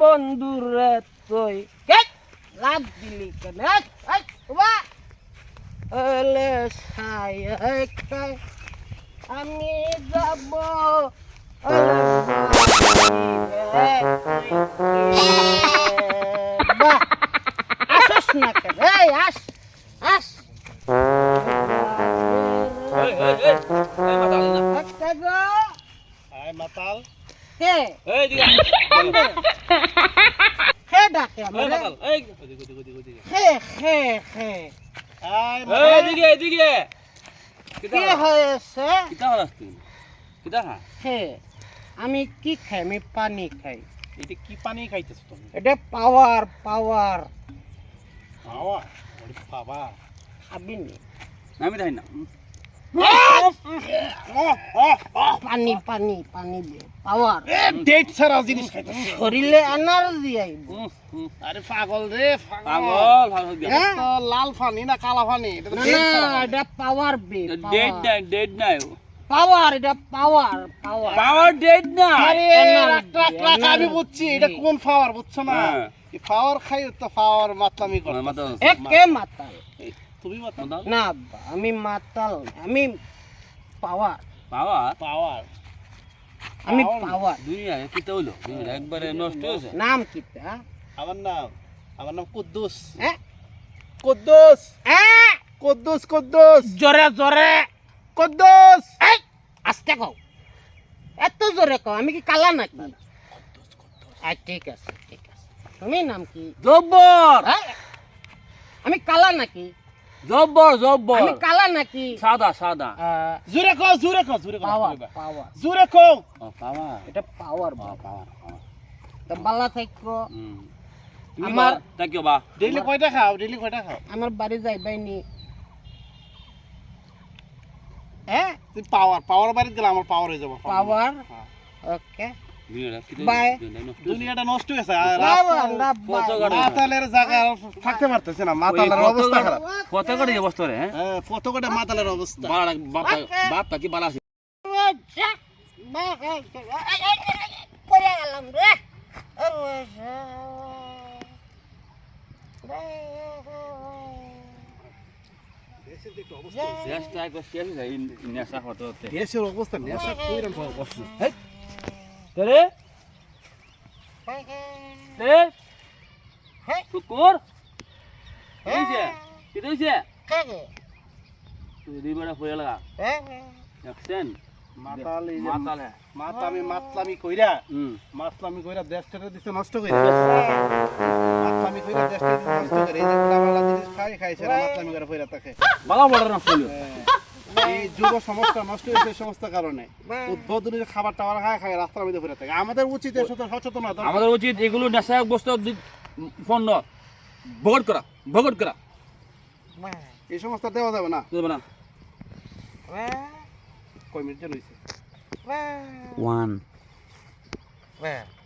বন্ধুরে তুই লাভ দিলি কেন আমি যাব আসস না কেন আস আস মাতাল হে এই দিকে হে ডাকে আমারে হে হে হে এই দিকে এদিকে কি হয়েছে কিটা হলাস তুই কিটা খা হে আমি কি খাই আমি পানি খাই এটা কি পানি খাইতেছ তুমি এটা পাওয়ার পাওয়ার পাওয়ার ওরে বাবা খাবি নি আমি দেই না পানি পানি পানি দে পাওয়ার ডেট ছাড়া জিনিস খাইতেছ শরীরে এনার্জি আইব আরে পাগল রে পাগল ভালো দিয়া তো লাল পানি না কালা পানি এটা তো না ডেট না ছাড়া এটা পাওয়ার বে ডেট নাই পাওয়ার এটা পাওয়ার পাওয়ার পাওয়ার ডেট না আরে রাখ আমি বুঝছি এটা কোন পাওয়ার বুঝছো না এই পাওয়ার খাই তো পাওয়ার মাতলামি করে একে মাতাল তুমি মাতাল না আব্বা, আমি মাতাল আমি পাওয়ার পাওয়ার পাওয়ার আমি পাওয়ার দুনিয়া কি তো হলো দুনিয়া একবারে নষ্ট হয়েছে নাম কি তা আমার নাম কুদ্দুস হ্যাঁ কুদ্দুস হ্যাঁ কুদ্দুস কুদ্দুস জোরে জোরে কুদ্দুস এই আস্তে কও এত জোরে কও আমি কি কালা নাকি ঠিক আছে ঠিক আছে তুমি নাম কি জব্বর হ্যাঁ? আমি কালা নাকি জব্বর জব্বর আমি কালা নাকি সাদা সাদা জোরে কও পাওয়ার পাওয়ার জোরে কও পাওয়ার এটা পাওয়ার পাওয়ার তো বালা থাকো আমার তাকিও বা ডেইলি কয়টা খাও আমার বাড়ি যাইবাইনি হ্যাঁ তুই পাওয়ার বাড়িতে গেলে আমার পাওয়ার হয়ে যাবে পাওয়ার ওকে বাই দুনিয়াটা নষ্ট হয়েছে মাতালের মাতালের জায়গা থাকতে পারতেছে না মাতালের অবস্থা খারাপ কত করে অবস্থা রে হ্যাঁ কত কটা মাতালের অবস্থা বাপ কি বালা আছে পড়ে গেলাম রে চেষ্টা একবার শেষ হয়ে নেশা হতে হতে দেশের অবস্থা নেশা কইরাম অবস্থা রে রে কুকুর এই যে কি দিছে তুই দিবড়া পড়ে লাগা দেখছেন মাতলামি কইরা দেশটাকে দিছে নষ্ট কইরা মাতলামি কইরা দেশটাকে নষ্ট করে এই যে বাংলা জিনিস খাইছে মাতলামি করে পয়রা থাকে বালা বড় না ফুল এই যুব সমস্যা নষ্ট হয়েছে সমস্ত কারণে উদ্বোধনী খাবার টাবার খায় রাস্তার মধ্যে পড়ে থাকে আমাদের উচিত সচেতনতা আমাদের উচিত এগুলো নেশায়ক বস্তু পণ্য বগট করা এই সমস্ত দেওয়া যাবে না দেবে না কয় মিনিট হইছে 1